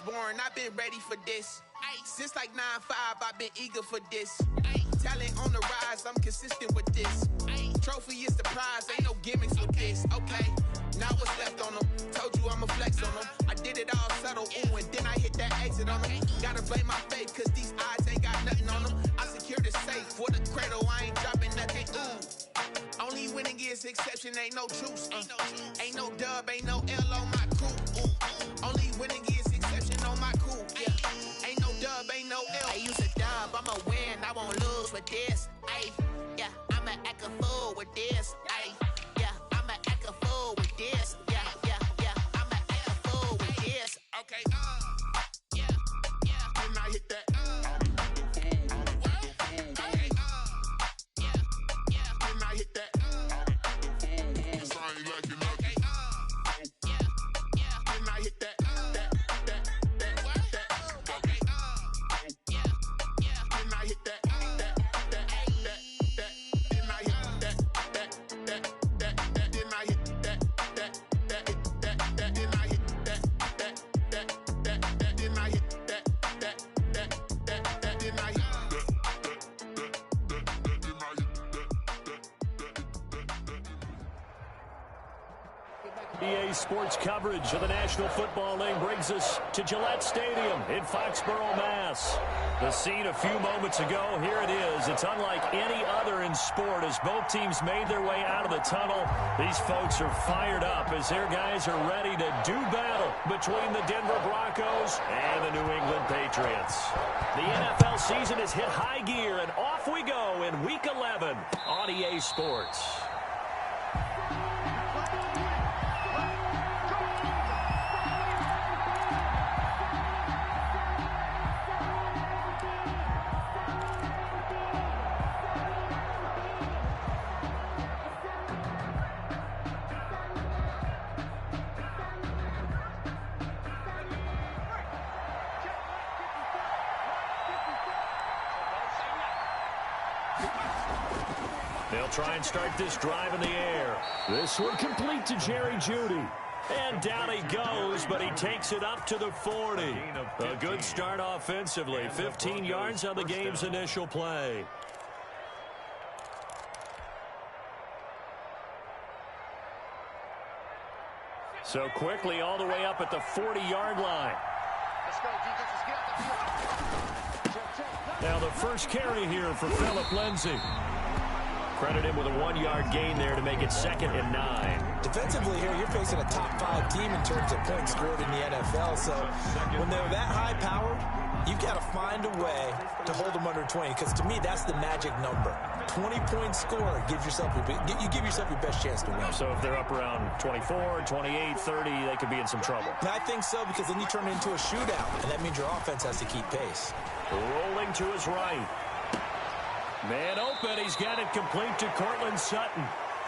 born, I've been ready for this. Since like 9-5, I've been eager for this. Talent on the rise, I'm consistent with this. Trophy is the prize, ain't no gimmicks with this. Okay, now what's left on them? Told you I'ma flex on them. I did it all subtle, ooh, and then I hit that exit on them. Gotta blame my faith, cause these odds ain't got nothing on them. I secure the safe for the cradle, I ain't dropping nothing, ooh. Only winning is exception, ain't no truce. Ain't no dub, ain't no L on my crew. Only winning is exception on my crew. Yeah. Ain't no dub, ain't no L. I use a dub, I'ma win, I won't lose with this. Ay, yeah, I'ma act a fool with this. Ay, yeah, I'ma act a fool with this. Yeah, yeah, yeah, I'ma act a fool with this. Okay, yeah, yeah. When I hit that, EA Sports coverage of the National Football League brings us to Gillette Stadium in Foxborough, Mass. The scene a few moments ago, here it is. It's unlike any other in sport as both teams made their way out of the tunnel. These folks are fired up as their guys are ready to do battle between the Denver Broncos and the New England Patriots. The NFL season has hit high gear, and off we go in Week 11 on EA Sports. They'll try and start this drive in the air. This one complete to Jerry Jeudy. And down he goes, but he takes it up to the 40. A good start offensively. 15 yards on the game's initial play. So quickly all the way up at the 40-yard line. Now the first carry here for Phillip Lindsay. Credit him with a 1-yard gain there to make it 2nd and 9. Defensively here, you're facing a top-5 team in terms of points scored in the NFL. So when they're that high power, you've got to find a way to hold them under 20. Because to me, that's the magic number. 20-point score gives yourself you give yourself your best chance to win. So if they're up around 24, 28, 30, they could be in some trouble. And I think so, because then you turn it into a shootout, and that means your offense has to keep pace. Rolling to his right. Man open, he's got it complete to Cortland Sutton.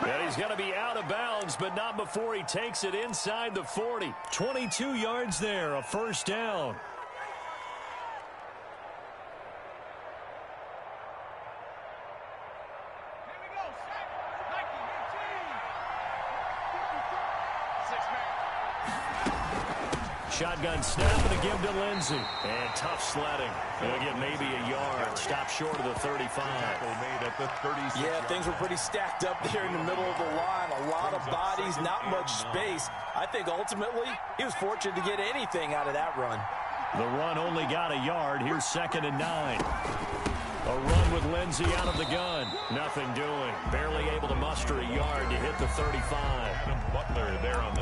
And he's going to be out of bounds, but not before he takes it inside the 40. 22 yards there, a first down. Shotgun snap and a give to Lindsay. And tough sledding. He'll get maybe a yard. Stop short of the 35. Yeah, things were pretty stacked up there in the middle of the line. A lot of bodies, not much space. I think ultimately he was fortunate to get anything out of that run. The run only got a yard. Here's 2nd and 9. A run with Lindsay out of the gun. Nothing doing. Barely able to muster a yard to hit the 35.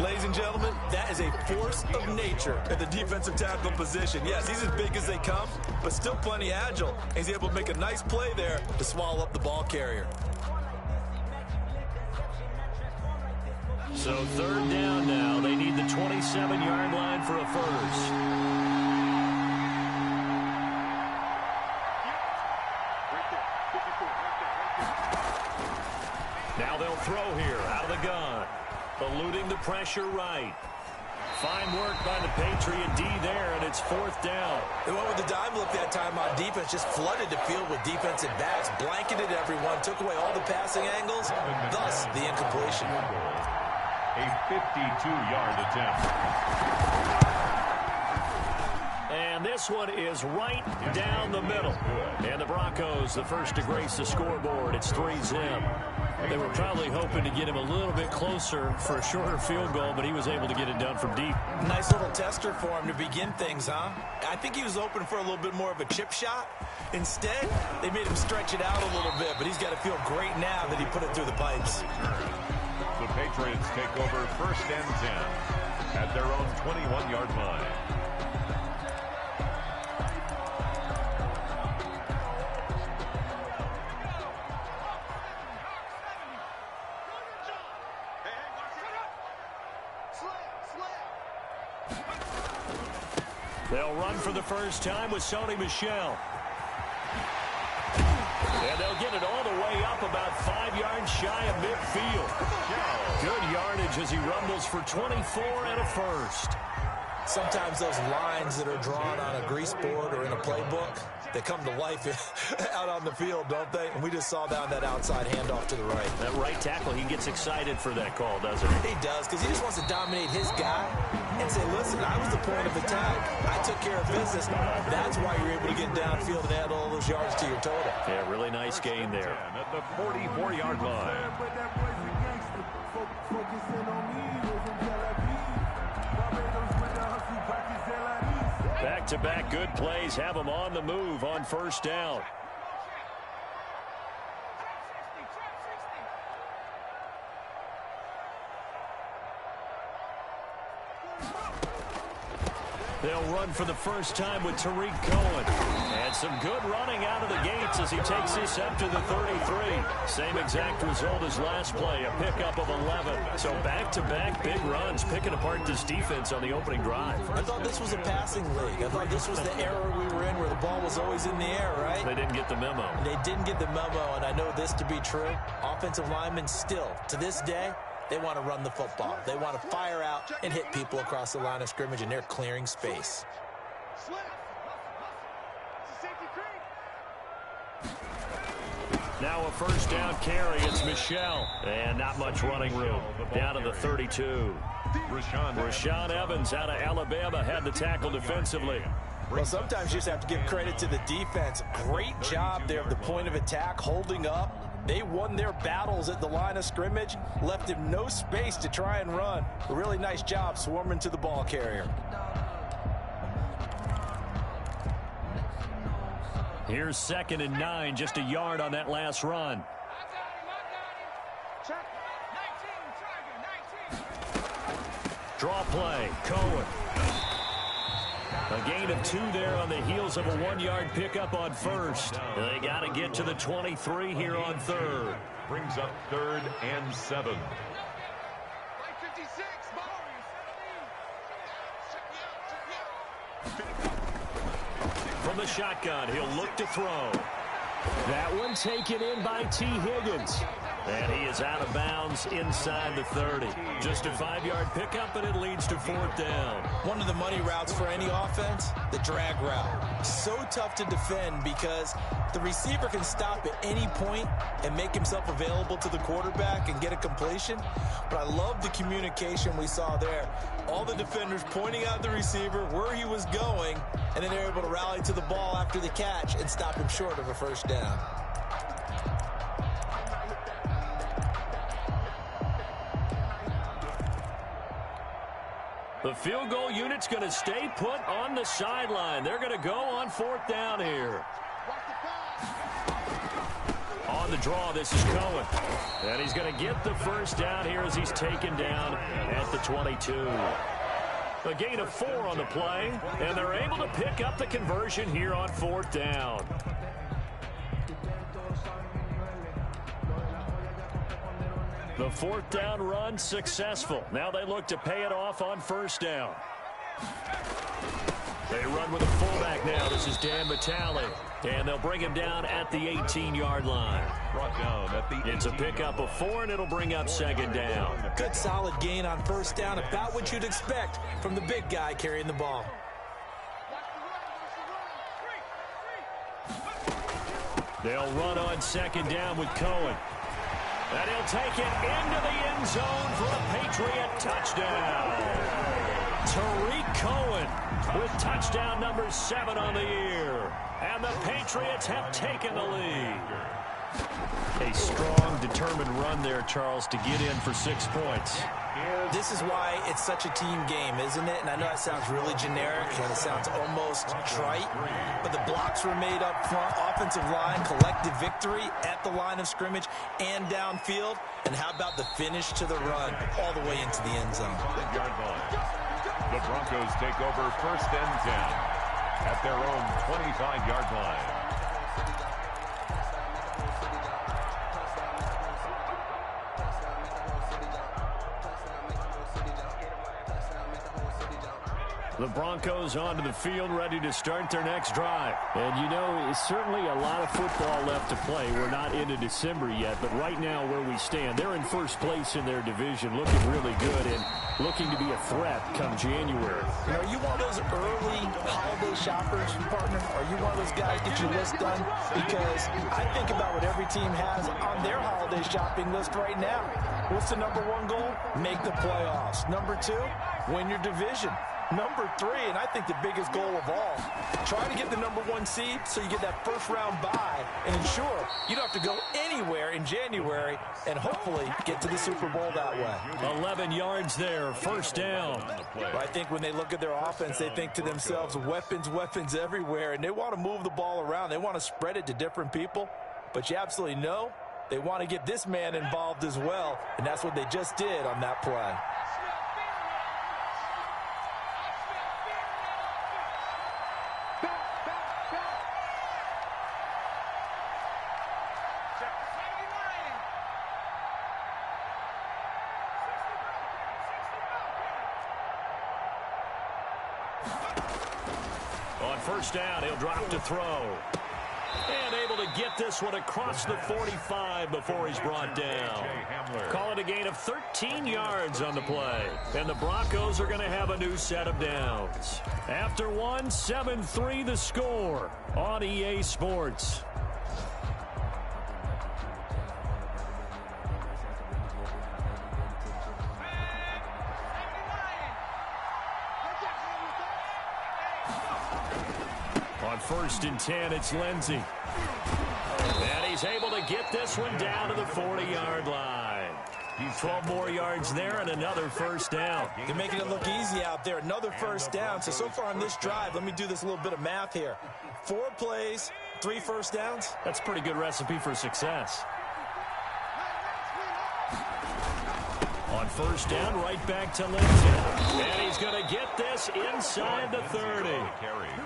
Ladies and gentlemen, that is a force of nature at the defensive tackle position. Yes, he's as big as they come, but still plenty agile. He's able to make a nice play there to swallow up the ball carrier. So 3rd down now. They need the 27-yard line for a first. Now they'll throw here out of the gun. Eluding the pressure right. Fine work by the Patriot D there, and it's 4th down. They went with the dime look that time on defense, just flooded the field with defensive backs, blanketed everyone, took away all the passing angles, thus the incompletion. A 52-yard attempt. And this one is right down the middle. And the Broncos, the first to grace the scoreboard. It's 3-zip. They were probably hoping to get him a little bit closer for a shorter field goal, but he was able to get it done from deep. Nice little tester for him to begin things, huh? I think he was open for a little bit more of a chip shot. Instead, they made him stretch it out a little bit, but he's got to feel great now that he put it through the pipes. The Patriots take over 1st and 10 at their own 21-yard line. They'll run for the first time with Sony Michel. And they'll get it all the way up about 5 yards shy of midfield. Good yardage as he rumbles for 24 and a first. Sometimes those lines that are drawn on a grease board or in a playbook, they come to life out on the field, don't they? And we just saw down that outside handoff to the right. That right tackle, he gets excited for that call, doesn't he? He does, because he just wants to dominate his guy and say, listen, I was the point of attack. I took care of business. That's why you're able to get downfield and add all those yards to your total. Yeah, really nice gain there. At the 44-yard line. Back-to-back good plays have them on the move on first down. They'll run for the first time with Tariq Cohen. And some good running out of the gates as he takes this up to the 33. Same exact result as last play, a pickup of 11. So back-to-back big runs, picking apart this defense on the opening drive. I thought this was a passing league. I thought this was the era we were in where the ball was always in the air, right? They didn't get the memo. They didn't get the memo, and I know this to be true. Offensive linemen still, to this day, they want to run the football. They want to fire out and hit people across the line of scrimmage, and they're clearing space. Now a first down carry. It's Michel. And not much running room. Down to the 32. Rashaan Evans out of Alabama had the tackle defensively. Well, sometimes you just have to give credit to the defense. Great job there at the point of attack, holding up. They won their battles at the line of scrimmage, left him no space to try and run. A really nice job swarming to the ball carrier. Here's 2nd and 9, just a yard on that last run. Draw play, Cohen. A gain of 2 there on the heels of a 1-yard pickup on first. They got to get to the 23 here on third. Brings up 3rd and 7. From the shotgun, he'll look to throw. That one taken in by T. Higgins. And he is out of bounds inside the 30. Just a 5-yard pickup, and it leads to 4th down. One of the money routes for any offense, the drag route. So tough to defend because the receiver can stop at any point and make himself available to the quarterback and get a completion. But I love the communication we saw there. All the defenders pointing out the receiver, where he was going, and then they're able to rally to the ball after the catch and stop him short of a first down. The field goal unit's going to stay put on the sideline. They're going to go on 4th down here. On the draw, this is Cohen. And he's going to get the first down here as he's taken down at the 22. A gain of 4 on the play, and they're able to pick up the conversion here on 4th down. The 4th down run successful. Now they look to pay it off on first down. They run with a fullback now. This is Dan Vitale. And they'll bring him down at the 18-yard line. Brought down at the It's a pickup of 4, and it'll bring up 2nd down. Good solid gain on first down, about what you'd expect from the big guy carrying the ball. They'll run on 2nd down with Cohen. And he'll take it into the end zone for a Patriot touchdown. Tariq Cohen with touchdown number 7 on the year. And the Patriots have taken the lead. A strong, determined run there, Charles, to get in for 6 points. This is why it's such a team game, isn't it? And I know it sounds really generic and it sounds almost trite, but the blocks were made up front, offensive line, collective victory at the line of scrimmage and downfield. And how about the finish to the run all the way into the end zone? The Broncos take over 1st and 10 at their own 25-yard line. The Broncos onto the field, ready to start their next drive. And, you know, it's certainly a lot of football left to play. We're not into December yet, but right now where we stand, they're in first place in their division, looking really good and looking to be a threat come January. Are you one of those early holiday shoppers, partner? Are you one of those guys get your list done? Because I think about what every team has on their holiday shopping list right now. What's the number 1 goal? Make the playoffs. Number 2, win your division. Number 3, and I think the biggest goal of all, try to get the number 1 seed so you get that first-round bye and ensure you don't have to go anywhere in January and hopefully get to the Super Bowl that way. 11 yards there, first down. But I think when they look at their offense, they think to themselves, weapons, weapons everywhere, and they want to move the ball around. They want to spread it to different people, but you absolutely know they want to get this man involved as well, and that's what they just did on that play. On first down, he'll drop to throw. And able to get this one across the 45 before he's brought down. Call it a gain of 13 yards on the play. And the Broncos are going to have a new set of downs. After 1, 7-3 the score on EA Sports. On 1st and 10, it's Lindsey. And he's able to get this one down to the 40-yard line. 12 more yards there and another first down. They're making it look easy out there. Another first down. So far on this drive, let me do this little bit of math here. 4 plays, 3 first downs. That's a pretty good recipe for success. On first down, right back to Lindsey. And he's going to get this inside the 30.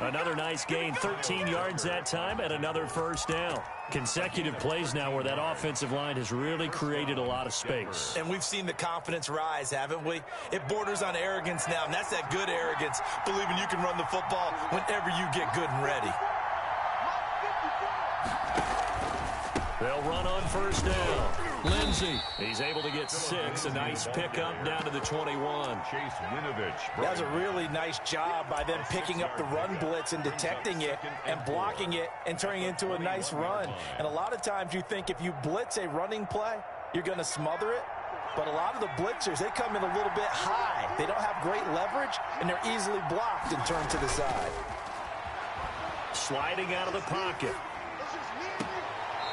Another nice gain, 13 yards that time, and another first down. Consecutive plays now where that offensive line has really created a lot of space. And we've seen the confidence rise, haven't we? It borders on arrogance now, and that's that good arrogance, believing you can run the football whenever you get good and ready. They'll run on first down. Lindsey, he's able to get 6. A nice pickup down to the 21. Chase Winovich. That was a really nice job by them picking up the run blitz and detecting it and blocking it and turning it into a nice run. And a lot of times you think if you blitz a running play, you're going to smother it. But a lot of the blitzers, they come in a little bit high. They don't have great leverage, and they're easily blocked and turned to the side. Sliding out of the pocket.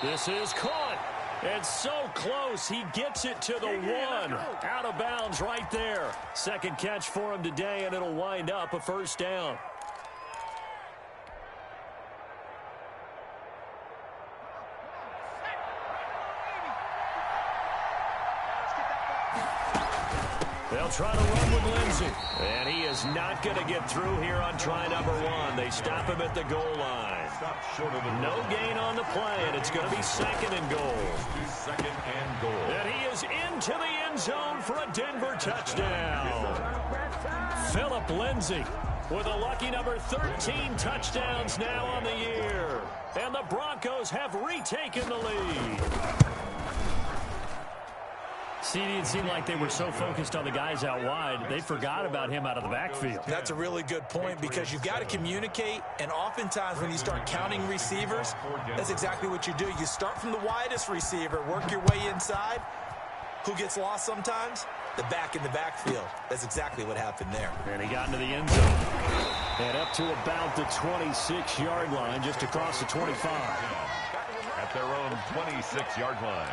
This is caught. And so close, he gets it to the 1. Out of bounds right there. Second catch for him today, and it'll wind up a first down. They'll try to run with Lindsey. And he is not going to get through here on try number 1. They stop him at the goal line. No gain on the play, and it's going to be 2nd and goal. 2nd and goal. And he is into the end zone for a Denver touchdown. Phillip Lindsey with a lucky number 13 touchdowns now on the year. And the Broncos have retaken the lead. See, it seemed like they were so focused on the guys out wide, they forgot about him out of the backfield. That's a really good point because you've got to communicate, and oftentimes when you start counting receivers, that's exactly what you do. You start from the widest receiver, work your way inside. Who gets lost sometimes? the back in the backfield. That's exactly what happened there. And he got into the end zone. And up to about the 26-yard line, just across the 25. At their own 26-yard line.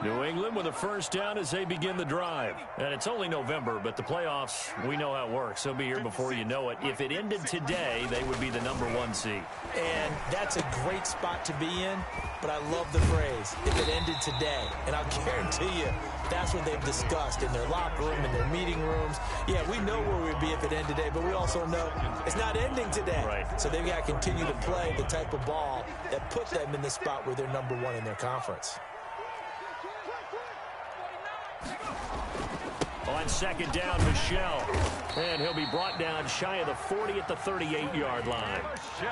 New England with a first down as they begin the drive. And it's only November, but the playoffs, we know how it works. They'll be here before you know it. If it ended today, they would be the #1 seed. And that's a great spot to be in, but I love the phrase, if it ended today. And I'll guarantee you, that's what they've discussed in their locker room, in their meeting rooms. Yeah, we know where we'd be if it ended today, but we also know it's not ending today. Right. So they've got to continue to play the type of ball that put them in the spot where they're #1 in their conference. On second down, Michelle. And he'll be brought down shy of the 40 at the 38-yard line.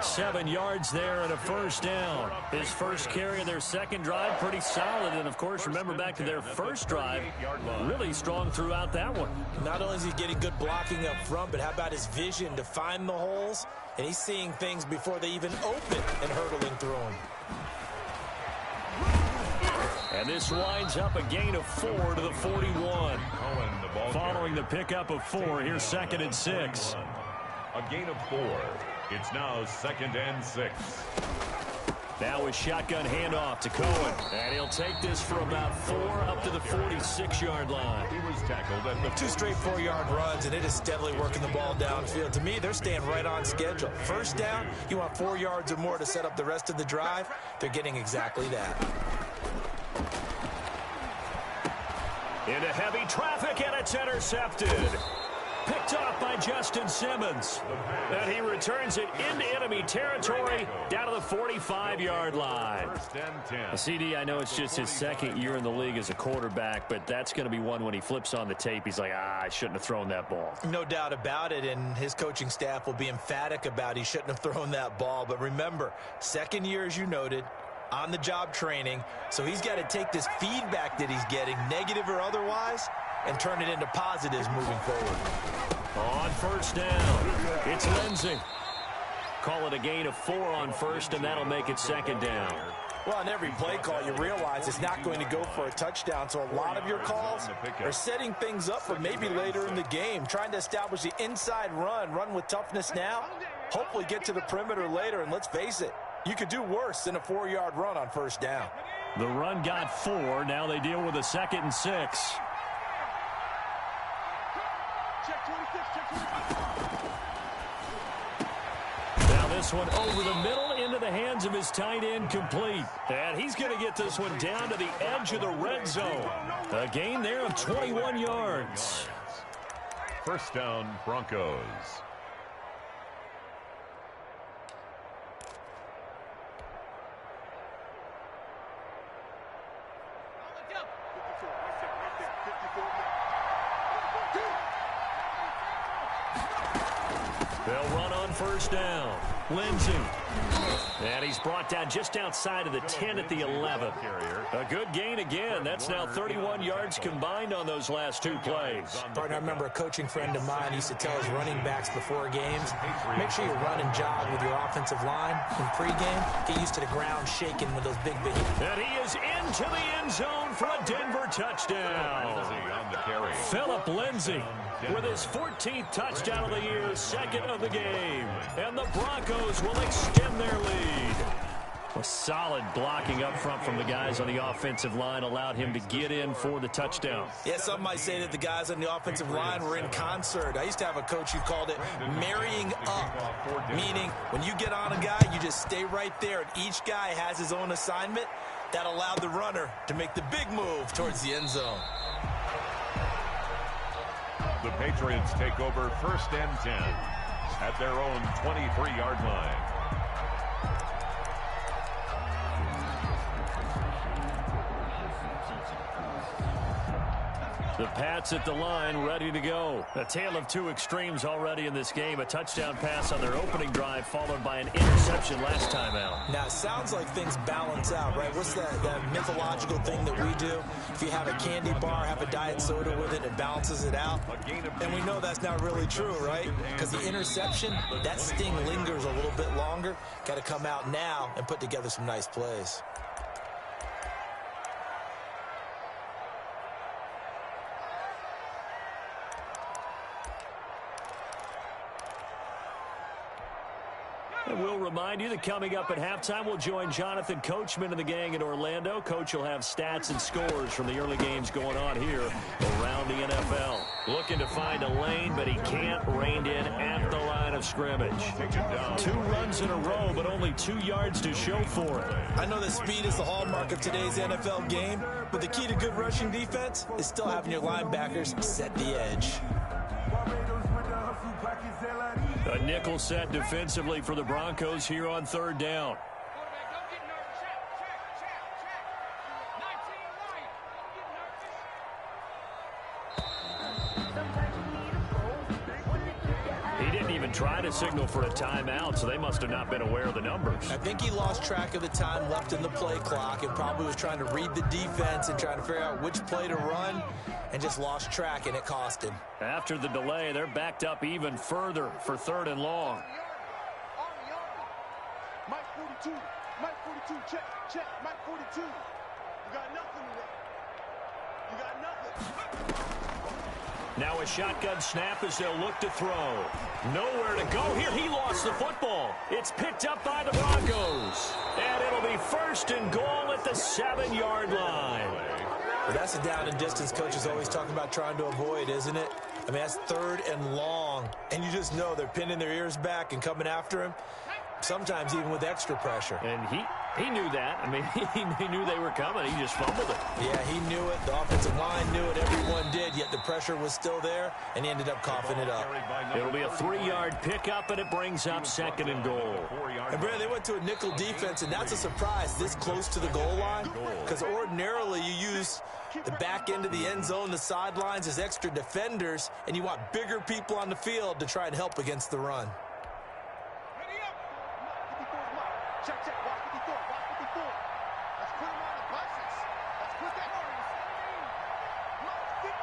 7 yards there and a first down. His first carry of their second drive, pretty solid. And, of course, remember back to their first drive, really strong throughout that one. Not only is he getting good blocking up front, but how about his vision to find the holes? And he's seeing things before they even open and hurtling through them. And this winds up a gain of 4 to the 41. Following the pickup of 4, here's 2nd and 6. A gain of 4. It's now 2nd and 6. Now a shotgun handoff to Cohen. And he'll take this for about 4 up to the 46-yard line. He was tackled at the 2 straight 4-yard runs, and it is steadily working the ball downfield. To me, they're staying right on schedule. First down, you want 4 yards or more to set up the rest of the drive. They're getting exactly that. Into heavy traffic, and it's intercepted. Picked off by Justin Simmons. And he returns it into enemy territory down to the 45-yard line. CD, I know it's just his second year in the league as a quarterback, but that's going to be one when he flips on the tape. He's like, I shouldn't have thrown that ball. No doubt about it, and his coaching staff will be emphatic about he shouldn't have thrown that ball. But remember, second year, as you noted, on-the-job training, so he's got to take this feedback that he's getting, negative or otherwise, and turn it into positives moving forward. On first down, it's Lindsey. Call it a gain of 4 on first, and that'll make it 2nd down. Well, on every play call, you realize it's not going to go for a touchdown, so a lot of your calls are setting things up for maybe later in the game, trying to establish the inside run with toughness now, hopefully get to the perimeter later, and let's face it, you could do worse than a 4-yard run on first down. The run got 4. Now they deal with a 2nd and 6. Now this one over the middle into the hands of his tight end, complete. And he's going to get this one down to the edge of the red zone. A gain there of 21 yards. First down, Broncos. They'll run on first down. Lindsey. And he's brought down just outside of the 10 at the 11. A good gain again. That's now 31 yards combined on those last 2 plays. Partner, I remember a coaching friend of mine used to tell his running backs before games, make sure you run and jog with your offensive line in pregame. Get used to the ground shaking with those big. And he is into the end zone for a Denver touchdown. Philip Lindsey with his 14th touchdown of the year, 2nd of the game. And the Broncos will extend their lead. A solid blocking up front from the guys on the offensive line allowed him to get in for the touchdown. Yeah, some might say that the guys on the offensive line were in concert. I used to have a coach who called it marrying up, meaning when you get on a guy, you just stay right there, and each guy has his own assignment. That allowed the runner to make the big move towards the end zone. The Patriots take over 1st and 10 at their own 23-yard line. The Pats at the line, ready to go. A tale of two extremes already in this game. A touchdown pass on their opening drive, followed by an interception last time out. Now, it sounds like things balance out, right? What's that mythological thing that we do? If you have a candy bar, have a diet soda with it, it balances it out. And we know that's not really true, right? Because the interception, that sting lingers a little bit longer. Got to come out now and put together some nice plays. And we'll remind you that coming up at halftime, we'll join Jonathan Coachman and the gang in Orlando. Coach will have stats and scores from the early games going on here around the NFL. Looking to find a lane, but he can't. Reined in at the line of scrimmage. 2 runs in a row, but only 2 yards to show for it. I know that speed is the hallmark of today's NFL game, but the key to good rushing defense is still having your linebackers set the edge. A nickel set defensively for the Broncos here on 3rd down. He didn't even try to signal for a timeout, so they must have not been aware of the numbers. I think he lost track of the time left in the play clock and probably was trying to read the defense and trying to figure out which play to run and just lost track, and it cost him. After the delay, they're backed up even further for 3rd and long. Mike 42, Mike 42, check, Mike 42. You got nothing to run. You got nothing. Now a shotgun snap as they'll look to throw. Nowhere to go here. He lost the football. It's picked up by the Broncos. And it'll be 1st and goal at the 7-yard line. Well, that's a down and distance coach is always talking about trying to avoid, isn't it? I mean, that's 3rd and long. And you just know they're pinning their ears back and coming after him, sometimes even with extra pressure. And he knew that. I mean, he knew they were coming. He just fumbled it. Yeah, he knew it. The offensive line knew it. Everyone did, yet the pressure was still there, and he ended up coughing it up. It'll be a 3-yard pickup, and it brings up 2nd and goal. And, Brad, they went to a nickel defense, and that's a surprise this close to the goal line, because ordinarily you use the back end of the end zone, the sidelines as extra defenders, and you want bigger people on the field to try and help against the run. Check, watch 54, watch 54. Let's put him on the buses. Let's put that on his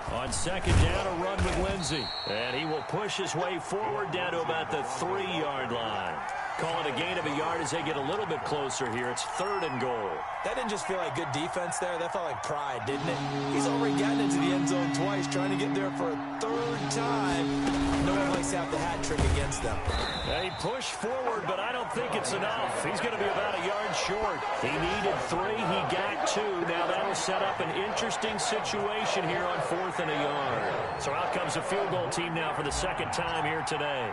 54. On 2nd down, a run with Lindsey. And he will push his way forward down to about the 3-yard line. Call it a gain of a yard as they get a little bit closer here. It's 3rd and goal. That didn't just feel like good defense there. That felt like pride, didn't it? He's already gotten into the end zone twice, trying to get there for a 3rd time. No one likes to have the hat trick against them. They push forward, but I don't think it's enough. He's going to be about a yard short. He needed 3. He got 2. Now that'll set up an interesting situation here on 4th and a yard. So out comes the field goal team now for the 2nd time here today.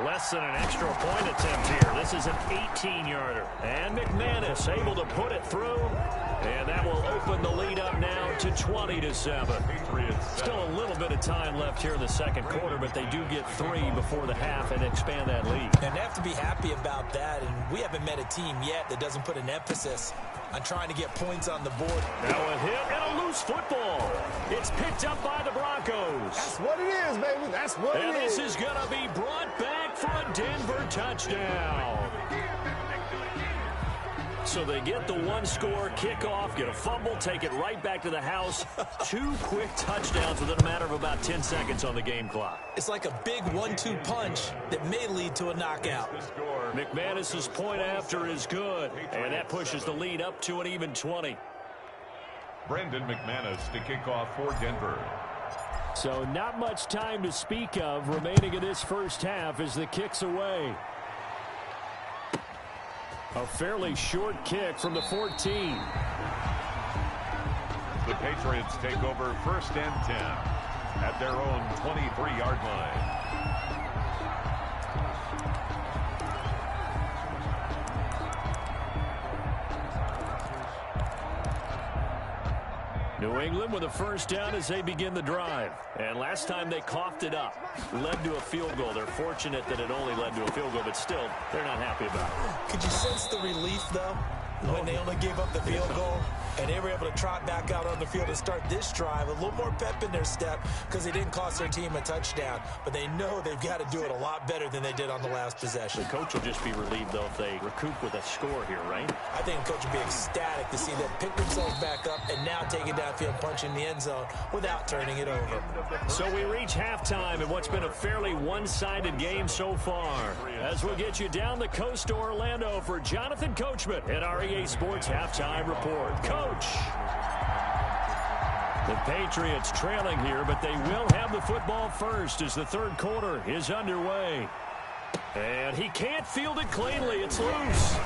Less than an extra point attempt here. This is an 18-yarder. And McManus able to put it through. And that will open the lead up now to 20-7. Still a little bit of time left here in the 2nd quarter, but they do get 3 before the half and expand that lead. And they have to be happy about that. And we haven't met a team yet that doesn't put an emphasis on trying to get points on the board. Now a hit and a loose football. It's picked up by the Broncos. That's what it is, baby. That's what it is. And this is going to be brought back for a Denver touchdown. So they get the 1-score kickoff, get a fumble, take it right back to the house. 2 quick touchdowns within a matter of about 10 seconds on the game clock. It's like a big 1-2 punch that may lead to a knockout. McManus's point after is good, and that pushes the lead up to an even 20. Brendan McManus to kick off for Denver. So not much time to speak of remaining in this first half as the kick's away. A fairly short kick from the 14. The Patriots take over 1st and 10 at their own 23-yard line. New England with a 1st down as they begin the drive. And last time they coughed it up, led to a field goal. They're fortunate that it only led to a field goal, but still, they're not happy about it. Could you sense the relief, though? when they only gave up the field goal, and they were able to trot back out on the field and start this drive. A little more pep in their step because they didn't cost their team a touchdown. But they know they've got to do it a lot better than they did on the last possession. The coach will just be relieved, though, if they recoup with a score here, right? I think the coach will be ecstatic to see them pick themselves back up and now take it downfield, punch in the end zone without turning it over. So we reach halftime in what's been a fairly one-sided game so far. As we'll get you down the coast to Orlando for Jonathan Coachman at our EA Sports Halftime Report. Coach! The Patriots trailing here, but they will have the football first as the third quarter is underway. And he can't field it cleanly. It's loose.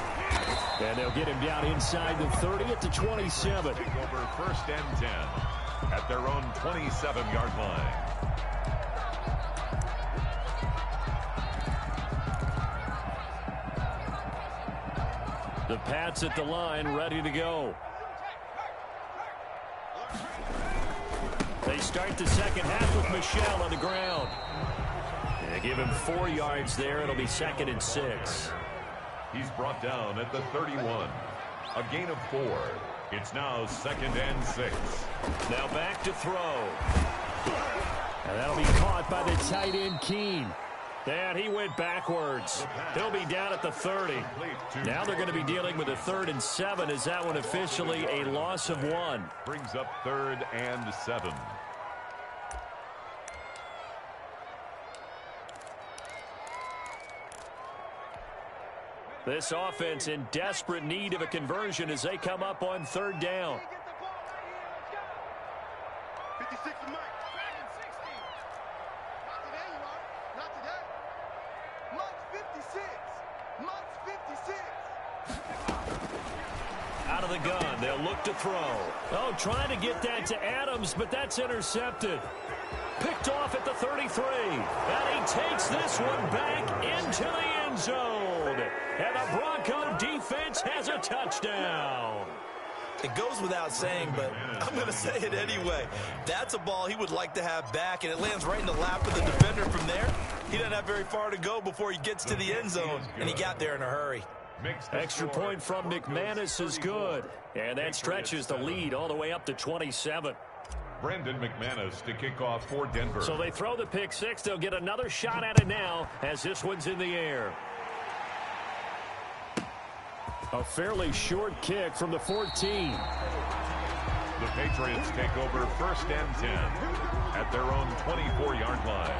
And they'll get him down inside the 30 at the 27. Take over first and 10 at their own 27-yard line. The Pats at the line, ready to go. They start the second half with Michel on the ground. They give him 4 yards there. It'll be 2nd and 6. He's brought down at the 31. A gain of 4. It's now 2nd and 6. Now back to throw. And that'll be caught by the tight end, Keene. And he went backwards. He'll be down at the 30. Now they're going to be dealing with a 3rd and 7. Is that one officially a loss of 1? Brings up 3rd and 7. This offense in desperate need of a conversion as they come up on 3rd down. 56 to Mike. 60. Not today, you are. Not today. Mike's 56. Mike's 56. Out of the gun, they'll look to throw. Oh, trying to get that to Adams, but that's intercepted. Picked off at the 33. And he takes this one back into the end zone. And the Bronco defense has a touchdown. It goes without saying, but I'm going to say it anyway. That's a ball he would like to have back, and it lands right in the lap of the defender from there. He doesn't have very far to go before he gets to the end zone, and he got there in a hurry. Extra point from McManus is good. And that stretches the lead all the way up to 27. Brandon McManus to kick off for Denver. So they throw the pick 6. They'll get another shot at it now as this one's in the air. A fairly short kick from the 14. The Patriots take over 1st and 10 at their own 24-yard line.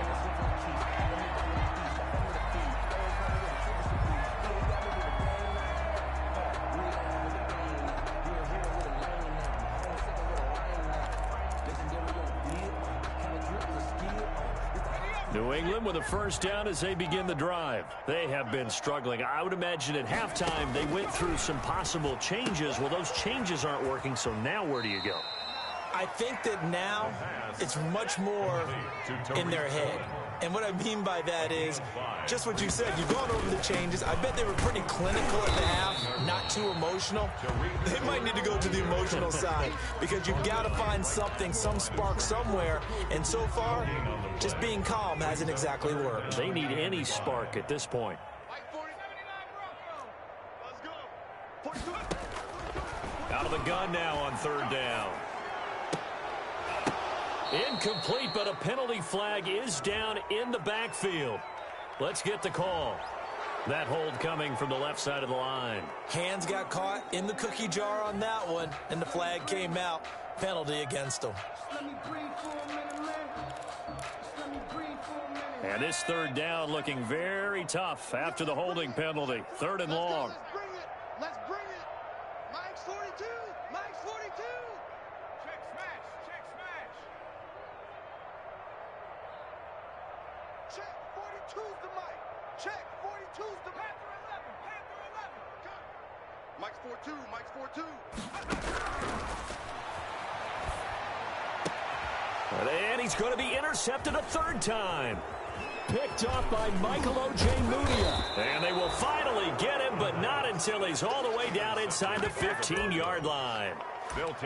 New England with a 1st down as they begin the drive. They have been struggling. I would imagine at halftime they went through some possible changes. Well, those changes aren't working, so now where do you go? I think that now it's much more in their head. And what I mean by that is just what you said. You've gone over the changes. I bet they were pretty clinical at the half, not too emotional. They might need to go to the emotional side because you've got to find something, some spark somewhere. And so far, just being calm hasn't exactly worked. They need any spark at this point. Out of the gun now on 3rd down. Incomplete, but a penalty flag is down in the backfield. Let's get the call. That hold coming from the left side of the line. Hands got caught in the cookie jar on that one, and the flag came out. Penalty against them. And this 3rd down looking very tough after the holding penalty. 3rd and long. Let's bring it. Mike's 42. Mike's 42. Check smash. Check smash. Check 42's the Mike. Check 42's the Panther 11. Panther 11. Mike's 4-2. Mike's 4-2. And he's going to be intercepted a 3rd time. Picked off by Michael O.J. Mudia. And they will finally get him, but not until he's all the way down inside the 15-yard line.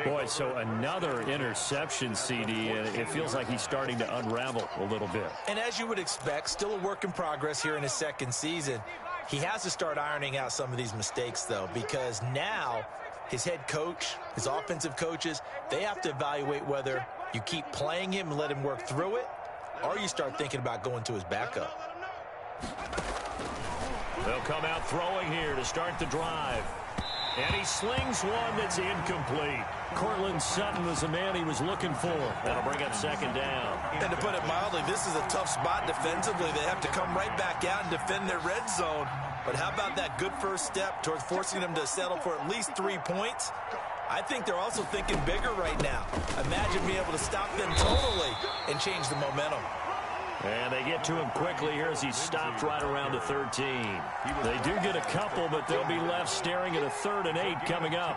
Boy, so another interception, CD, and it feels like he's starting to unravel a little bit. And as you would expect, still a work in progress here in his 2nd season. He has to start ironing out some of these mistakes, though, because now his head coach, his offensive coaches, they have to evaluate whether you keep playing him and let him work through it, or you start thinking about going to his backup. They'll come out throwing here to start the drive. And he slings one that's incomplete. Cortland Sutton was the man he was looking for. That'll bring up second down. And to put it mildly, this is a tough spot defensively. They have to come right back out and defend their red zone. But how about that good first step towards forcing them to settle for at least 3 points? I think they're also thinking bigger right now. Imagine being able to stop them totally and change the momentum. And they get to him quickly here as he's stopped right around the 13. They do get a couple, but they'll be left staring at a 3rd and 8 coming up.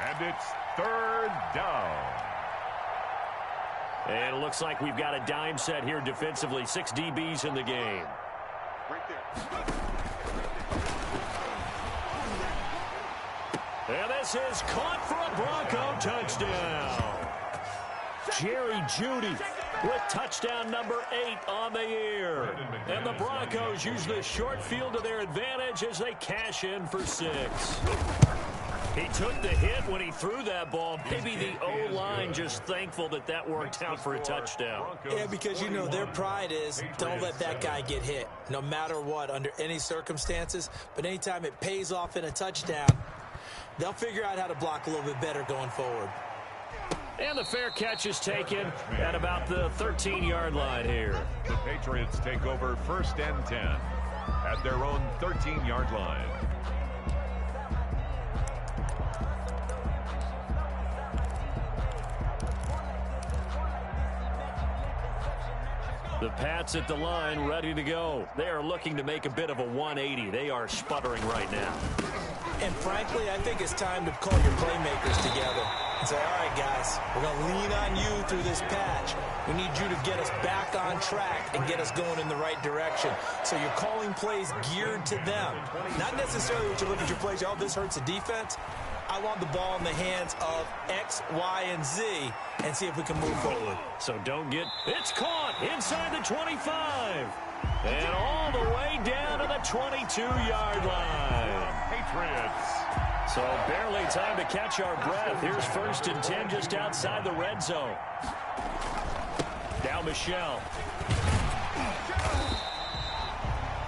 And it's 3rd down. And it looks like we've got a dime set here defensively. 6 DBs in the game. Right there. And this is caught for a Bronco touchdown. Jerry Jeudy with touchdown number 8 on the year. And the Broncos use the short field to their advantage as they cash in for 6. He took the hit when he threw that ball. Maybe the O-line just thankful that that worked out for a touchdown. Yeah, because, you know, their pride is don't let that guy get hit, no matter what, under any circumstances. But anytime it pays off in a touchdown, they'll figure out how to block a little bit better going forward. And the fair catch is taken at about the 13-yard line here. The Patriots take over 1st and 10 at their own 13-yard line. The Pats at the line, ready to go. They are looking to make a bit of a 180. They are sputtering right now. And frankly, I think it's time to call your playmakers together and say, all right, guys, we're going to lean on you through this patch. We need you to get us back on track and get us going in the right direction. So you're calling plays geared to them. Not necessarily what you look at your plays, oh, this hurts the defense. I want the ball in the hands of X, Y, and Z and see if we can move forward. So don't get... It's caught inside the 25. And all the way down to the 22-yard line. Patriots. So barely time to catch our breath. Here's 1st and 10 just outside the red zone. Now Michelle.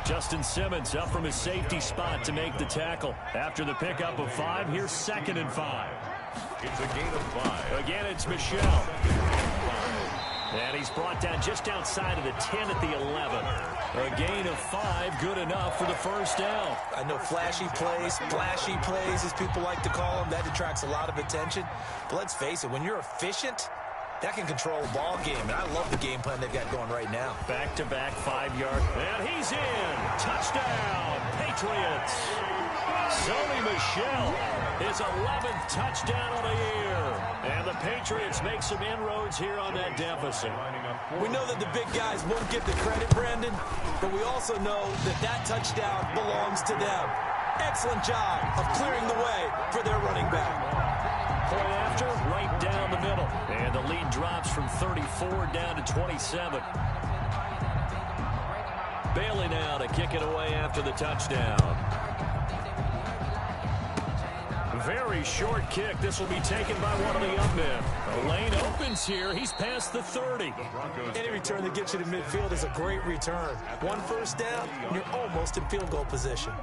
Justin Simmons up from his safety spot to make the tackle. After the pickup of 5, here's 2nd and 5. It's a gain of 5. Again, it's Michelle. And he's brought down just outside of the 10 at the 11. A gain of 5, good enough for the 1st down. I know flashy plays, splashy plays, as people like to call them, that attracts a lot of attention. But let's face it, when you're efficient, that can control a ball game, and I love the game plan they've got going right now. Back-to-back 5-yard, and he's in. Touchdown, Patriots. Sony Michel, his 11th touchdown of the year. And the Patriots make some inroads here on that deficit. We know that the big guys won't get the credit, Brandon, but we also know that that touchdown belongs to them. Excellent job of clearing the way for their running back. Point after, right down the middle. And the lead drops from 34 down to 27. Bailey now to kick it away after the touchdown. Very short kick. This will be taken by one of the young men. The lane opens here. He's past the 30. Any return that gets you to midfield is a great return. 1 first down, and you're almost in field goal position.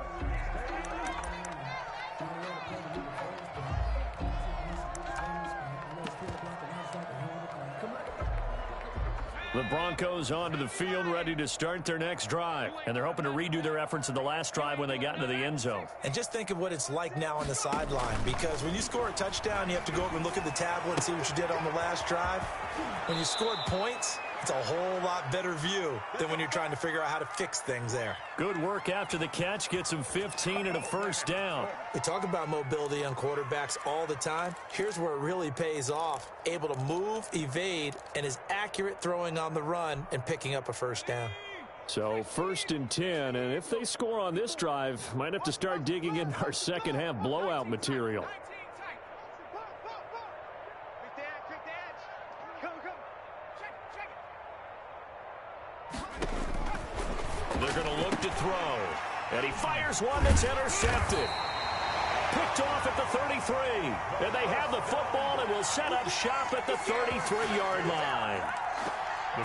The Broncos onto the field, ready to start their next drive. And they're hoping to redo their efforts in the last drive when they got into the end zone. And just think of what it's like now on the sideline, because when you score a touchdown, you have to go over and look at the tablet and see what you did on the last drive. When you scored points, it's a whole lot better view than when you're trying to figure out how to fix things there. Good work after the catch. Gets him 15 and a 1st down. We talk about mobility on quarterbacks all the time. Here's where it really pays off. Able to move, evade, and is accurate throwing on the run and picking up a 1st down. So 1st and 10, and if they score on this drive, might have to start digging in our second half blowout material. They're going to look to throw. And he fires one that's intercepted. Picked off at the 33. And they have the football and will set up shop at the 33-yard line.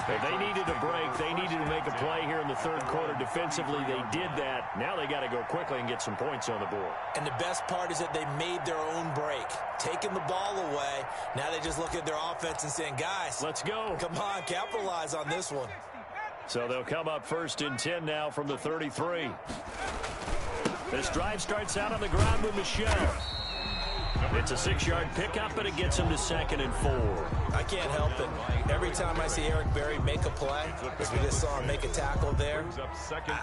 They needed a break. They needed to make a play here in the third quarter. Defensively, they did that. Now they got to go quickly and get some points on the board. And the best part is that they made their own break. Taking the ball away. Now they just look at their offense and saying, guys, let's go. Come on, capitalize on this one. So they'll come up 1st and 10 now from the 33. This drive starts out on the ground with Michelle. It's a 6-yard pickup, and it gets him to 2nd and 4. I can't help it. Every time I see Eric Berry make a play, as we just saw him make a tackle there,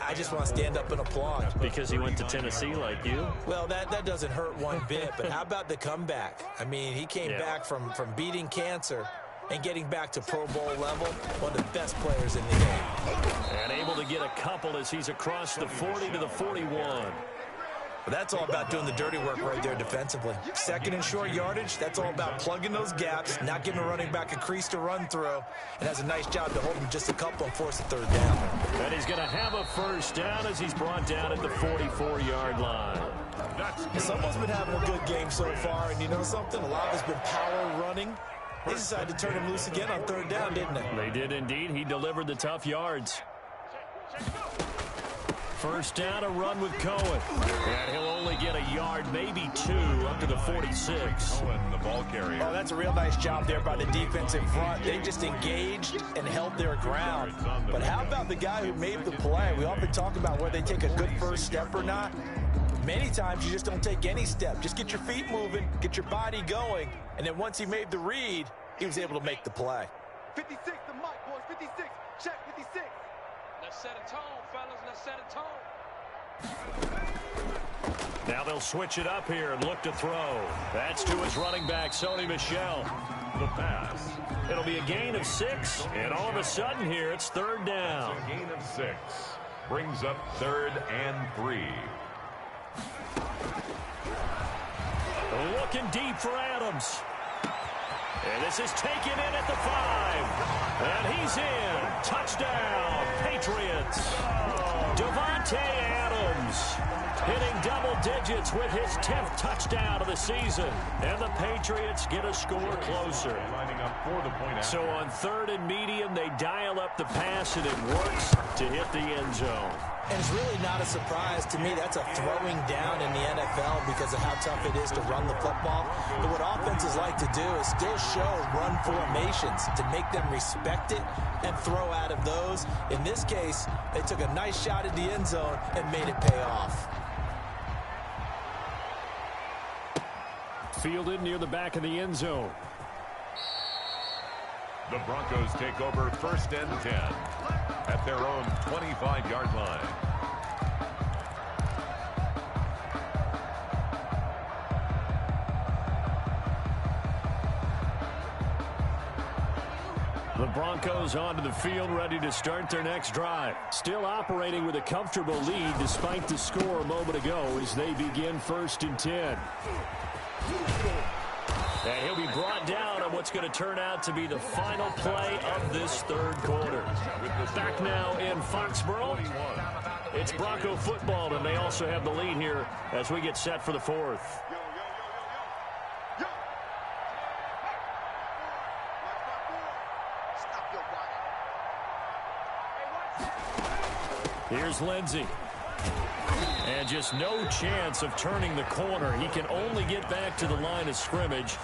I just want to stand up and applaud. Because he went to Tennessee like you? Well, that doesn't hurt one bit, but how about the comeback? I mean, he came back from beating cancer and getting back to Pro Bowl level, one of the best players in the game. And able to get a couple as he's across the 40 to the 41. But that's all about doing the dirty work right there defensively. 2nd and short yardage, that's all about plugging those gaps, not giving a running back a crease to run through, and has a nice job to hold him just a couple and force a 3rd down. And he's going to have a 1st down as he's brought down at the 44-yard line. Someone's been having a good game so far, and you know something? A lot of it's been power running. They decided to turn him loose again on 3rd down, didn't they? They did indeed. He delivered the tough yards. 1st down, a run with Cohen. And he'll only get a yard, maybe 2, up to the 46. Cohen, the ball carrier. Oh, that's a real nice job there by the defensive front. They just engaged and held their ground. But how about the guy who made the play? We often talk about whether they take a good first step or not. Many times you just don't take any step. Just get your feet moving, get your body going, and then once he made the read, he was able to make the play. 56, the mic, boys, 56. Check 56. Let's set a tone, fellas. Let's set a tone. Now they'll switch it up here and look to throw. That's to his running back, Sony Michel. The pass. It'll be a gain of 6, and all of a sudden here it's 3rd down. A gain of 6. Brings up 3rd and 3. Looking deep for Adams. And this is taken in at the 5. And he's in. Touchdown, Patriots. Davante Adams hitting double digits with his 10th touchdown of the season. And the Patriots get a score closer. Lining up for the point. So on 3rd and medium, they dial up the pass, and it works to hit the end zone. And it's really not a surprise to me. That's a throwing down in the NFL because of how tough it is to run the football. But what offenses like to do is still show run formations to make them respect it and throw out of those. In this case, they took a nice shot at the end zone and made it pay off. Fielded near the back of the end zone. The Broncos take over 1st and 10 at their own 25-yard line. The Broncos onto the field, ready to start their next drive. Still operating with a comfortable lead despite the score a moment ago as they begin 1st and 10. And he'll be brought down on what's going to turn out to be the final play of this 3rd quarter. Back now in Foxborough, it's Bronco football, and they also have the lead here as we get set for the 4th. Here's Lindsey. And just no chance of turning the corner. He can only get back to the line of scrimmage.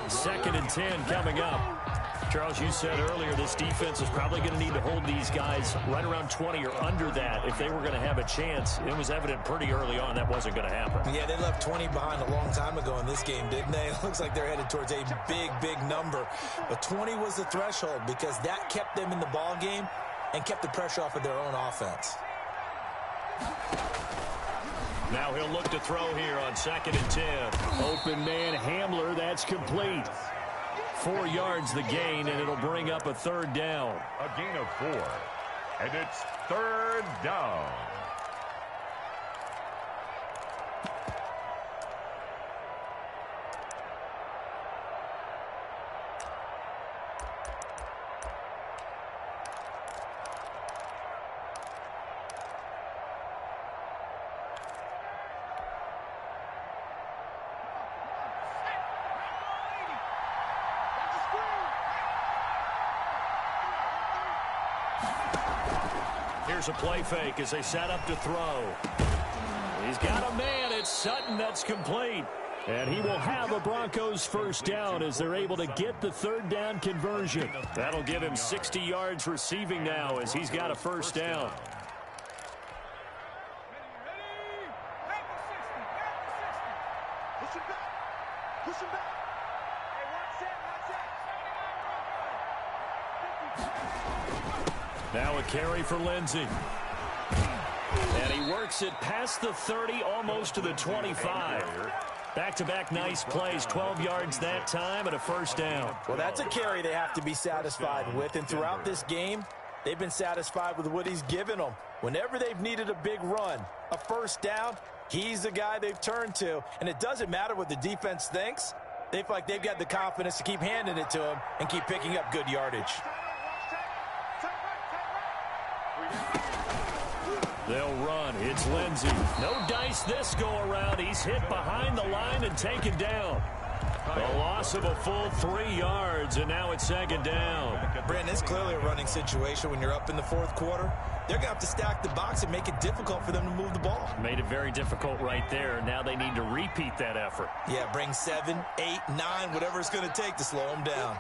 2nd and 10 coming up. Charles, you said earlier this defense is probably going to need to hold these guys right around 20 or under that if they were going to have a chance. It was evident pretty early on that wasn't going to happen. Yeah, they left 20 behind a long time ago in this game, didn't they? It looks like they're headed towards a big number. But 20 was the threshold because that kept them in the ball game and kept the pressure off of their own offense. Now he'll look to throw here on 2nd and 10. Open man Hamler, that's complete. 4 yards the gain, and it'll bring up a 3rd down. A gain of 4. And it's 3rd down. Here's a play fake as they set up to throw. He's got a man. It's Sutton that's complete. And he will have a Broncos first down as they're able to get the third down conversion. That'll give him 60 yards receiving now as he's got a first down. Push him back. Push him back. Now a carry for Lindsey. And he works it past the 30, almost to the 25. Back-to-back nice plays, 12 yards that time and a first down. Well, that's a carry they have to be satisfied with. And throughout this game, they've been satisfied with what he's given them. Whenever they've needed a big run, a first down, he's the guy they've turned to. And it doesn't matter what the defense thinks. They feel like they've got the confidence to keep handing it to him and keep picking up good yardage. They'll run. It's Lindsey. No dice this go-around. He's hit behind the line and taken down. A loss of a full 3 yards, and now it's second down. Brandon, it's clearly a running situation when you're up in the fourth quarter. They're going to have to stack the box and make it difficult for them to move the ball. Made it very difficult right there. Now they need to repeat that effort. Yeah, bring 7, 8, 9, whatever it's going to take to slow them down.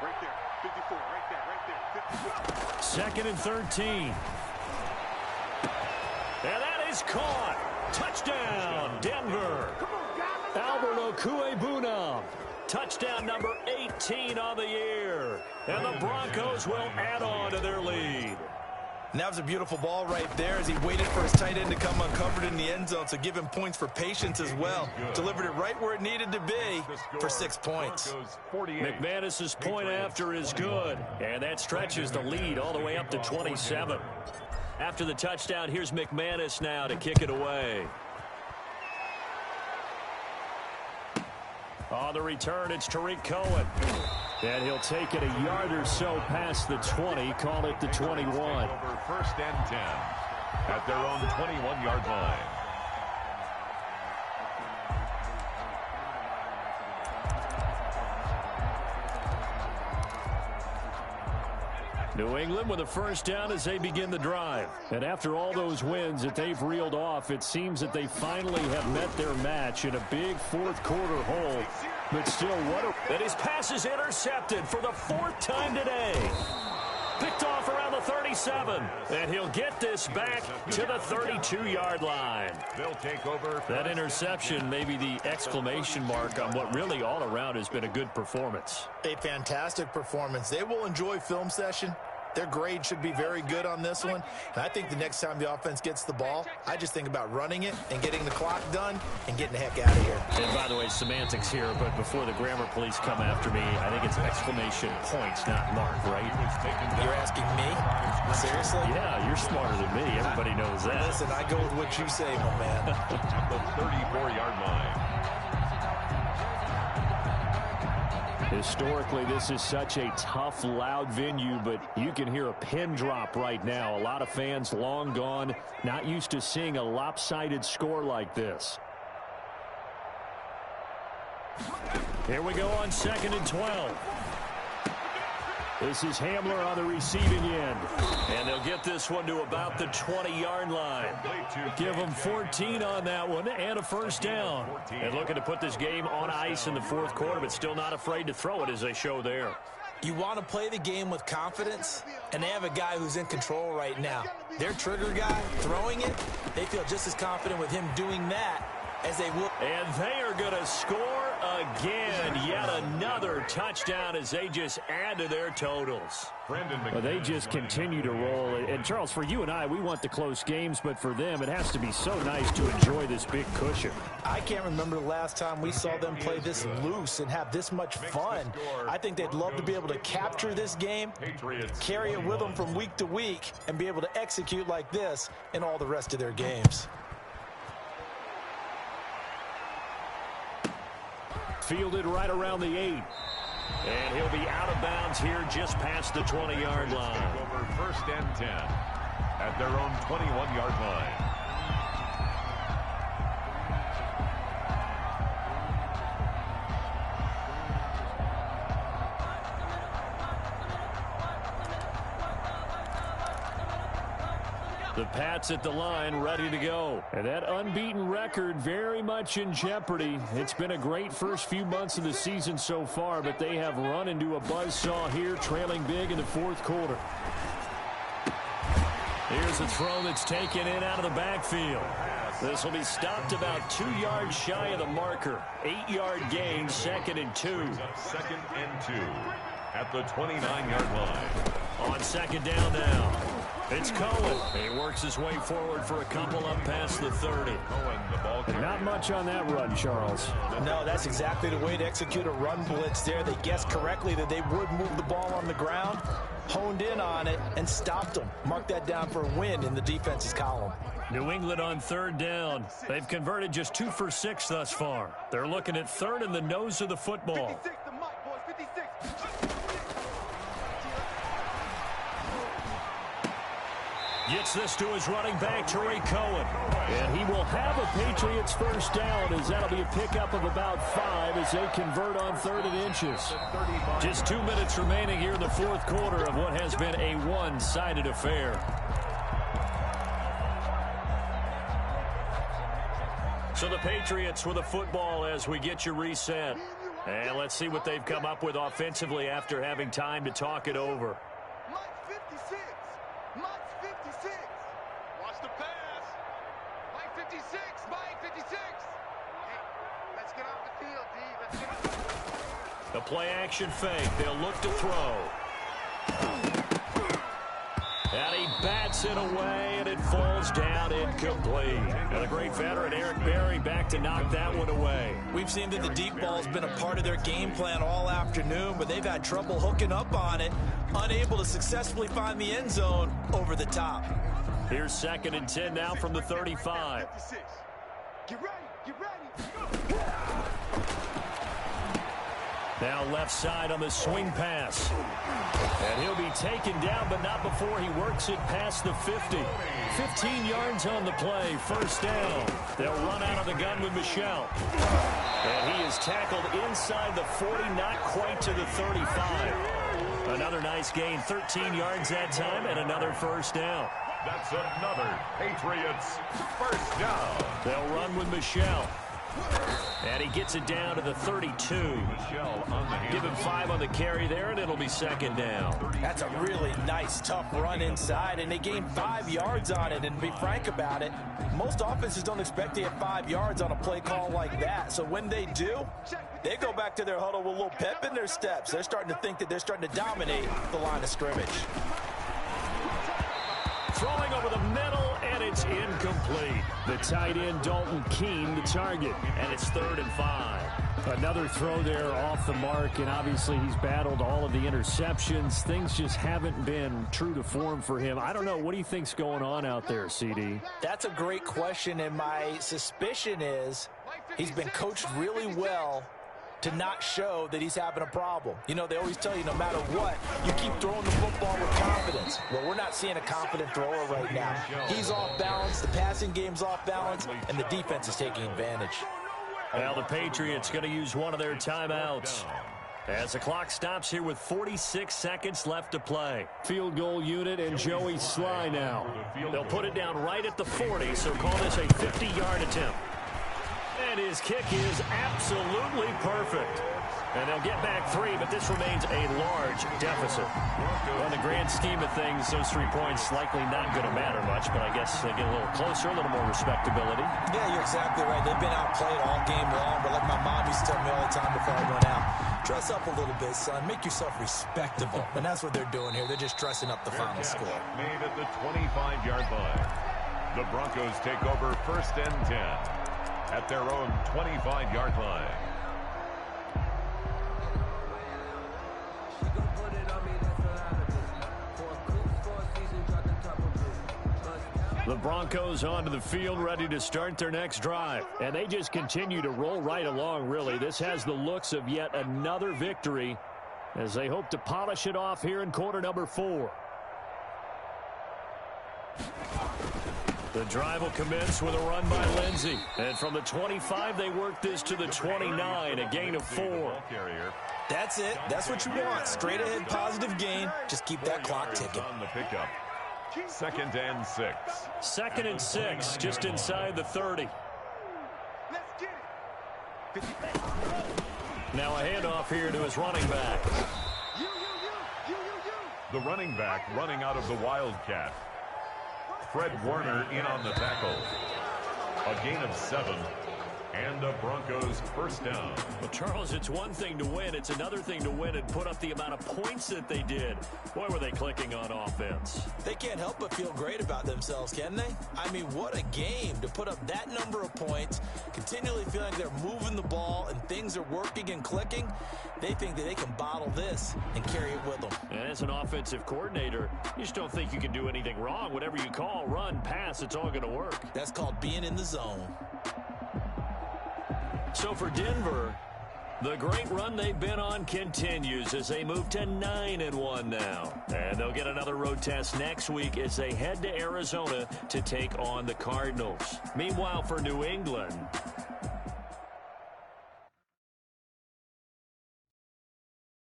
Right there, 54, right there, 54. Second and 13. And that is caught. Touchdown, Denver. Albert Okwuegbunam. Touchdown number 18 on the year. And the Broncos will add on to their lead. And that was a beautiful ball right there as he waited for his tight end to come uncovered in the end zone, so give him points for patience as well. Delivered it right where it needed to be for 6 points. McManus's point after is good, and that stretches the lead all the way up to 27. After the touchdown, here's McManus now to kick it away. On the return, it's Tariq Cohen. And he'll take it a yard or so past the 20, call it the 21. Over first and 10 at their own 21-yard line. New England with a first down as they begin the drive. And after all those wins that they've reeled off, it seems that they finally have met their match in a big fourth quarter hole. But still, that his pass is intercepted for the fourth time today. Picked off around the 37. And he'll get this back to the 32-yard line. They'll take over. That interception may be the exclamation mark on what really all around has been a good performance. A fantastic performance. They will enjoy film session. Their grade should be very good on this one. And I think the next time the offense gets the ball, I just think about running it and getting the clock done and getting the heck out of here. And by the way, semantics here, but before the grammar police come after me, I think it's exclamation points, not mark, right? You're asking me? Seriously? Yeah, you're smarter than me. Everybody knows that. Listen, I go with what you say, my man. At the 34-yard line. Historically, this is such a tough, loud venue, but you can hear a pin drop right now. A lot of fans long gone, not used to seeing a lopsided score like this. Here we go on 2nd and 12. This is Hamler on the receiving end. And they'll get this one to about the 20-yard line. Give them 14 on that one and a first down. And looking to put this game on ice in the fourth quarter, but still not afraid to throw it as they show there. You want to play the game with confidence, and they have a guy who's in control right now. Their trigger guy throwing it, they feel just as confident with him doing that as they would. And they are going to score again. Yet another touchdown as they just add to their totals. Well, they just continue to roll. And, Charles, for you and I, we want the close games, but for them, it has to be so nice to enjoy this big cushion. I can't remember the last time we saw them play this loose and have this much fun. I think they'd love to be able to capture this game, carry it with them from week to week, and be able to execute like this in all the rest of their games. Fielded right around the 8. And he'll be out of bounds here just past the 20-yard line. Over first and 10 at their own 21-yard line. The Pats at the line, ready to go. And that unbeaten record very much in jeopardy. It's been a great first few months of the season so far, but they have run into a buzzsaw here, trailing big in the fourth quarter. Here's a throw that's taken in out of the backfield. This will be stopped about 2 yards shy of the marker. 8-yard gain, 2nd and 2. 2nd and 2 at the 29-yard line. On 2nd down now. It's Cohen. He works his way forward for a couple up past the 30. And not much on that run, Charles. No, that's exactly the way to execute a run blitz there. They guessed correctly that they would move the ball on the ground, honed in on it, and stopped them. Mark that down for a win in the defense's column. New England on 3rd down. They've converted just 2 for 6 thus far. They're looking at 3rd in the nose of the football. 56 to Mike, boys, 56. Gets this to his running back, Tariq Cohen. And he will have a Patriots first down, as that'll be a pickup of about 5 as they convert on 3rd and inches. Just 2 minutes remaining here in the fourth quarter of what has been a one-sided affair. So the Patriots with the football as we get you reset. And let's see what they've come up with offensively after having time to talk it over. Mike's 56. Mike's 56. Watch the pass. Mike 56. Mike 56. Hey, let's get off the field, D. Let's get off the field. The play-action fake. They'll look to throw. And he bats it away, and it falls down incomplete. And the great veteran Eric Berry back to knock that one away. We've seen that the deep ball's been a part of their game plan all afternoon, but they've had trouble hooking up on it, unable to successfully find the end zone over the top. Here's 2nd and 10 now from the 35. 56. Get ready, get ready. Now left side on the swing pass. And he'll be taken down, but not before he works it past the 50. 15 yards on the play, first down. They'll run out of the gun with Michel. And he is tackled inside the 40, not quite to the 35. Another nice gain, 13 yards that time, and another first down. That's another Patriots first down. They'll run with Michel. And he gets it down to the 32. Give him 5 on the carry there, and it'll be 2nd down. That's a really nice, tough run inside, and they gained 5 yards on it. And to be frank about it, most offenses don't expect to get 5 yards on a play call like that. So when they do, they go back to their huddle with a little pep in their steps. They're starting to think that they're starting to dominate the line of scrimmage. Throwing over the middle, and it's incomplete. The tight end, Dalton Keene, the target, and it's 3rd and 5. Another throw there off the mark, and obviously he's battled all of the interceptions. Things just haven't been true to form for him. I don't know. What do you think's going on out there, CD? That's a great question, and my suspicion is he's been coached really well to not show that he's having a problem. You know, they always tell you no matter what, you keep throwing the football with confidence. Well, we're not seeing a confident thrower right now. He's off balance, the passing game's off balance, and the defense is taking advantage. Well, the Patriots going to use one of their timeouts as the clock stops here with 46 seconds left to play. Field goal unit and Joey Sly now. They'll put it down right at the 40, so call this a 50-yard attempt. And his kick is absolutely perfect. And they'll get back 3, but this remains a large deficit. Well, in the grand scheme of things, those 3 points likely not going to matter much, but I guess they get a little closer, a little more respectability. Yeah, you're exactly right. They've been outplayed all game long, but like my mom used to tell me all the time before I went out, dress up a little bit, son. Make yourself respectable. And that's what they're doing here. They're just dressing up the final score. Made at the 25-yard line. The Broncos take over 1st and 10 at their own 25-yard line. The Broncos onto the field, ready to start their next drive. And they just continue to roll right along, really. This has the looks of yet another victory as they hope to polish it off here in quarter number 4. The drive will commence with a run by Lindsey. And from the 25, they work this to the 29, a gain of 4. That's it. That's what you want. Straight ahead positive gain. Just keep that clock ticking. On the pickup. 2nd and 6. 2nd and 6, just inside the 30. Let's get it. 50. Now a handoff here to his running back. You. The running back running out of the Wildcat. Fred Warner in on the tackle. A gain of 7. And a Broncos first down. Well, Charles, it's one thing to win. It's another thing to win and put up the amount of points that they did. Boy, were they clicking on offense. They can't help but feel great about themselves, can they? I mean, what a game to put up that number of points, continually feeling like they're moving the ball and things are working and clicking. They think that they can bottle this and carry it with them. And as an offensive coordinator, you just don't think you can do anything wrong. Whatever you call, run, pass, it's all going to work. That's called being in the zone. So for Denver, the great run they've been on continues as they move to 9-1 now. And they'll get another road test next week as they head to Arizona to take on the Cardinals. Meanwhile, for New England,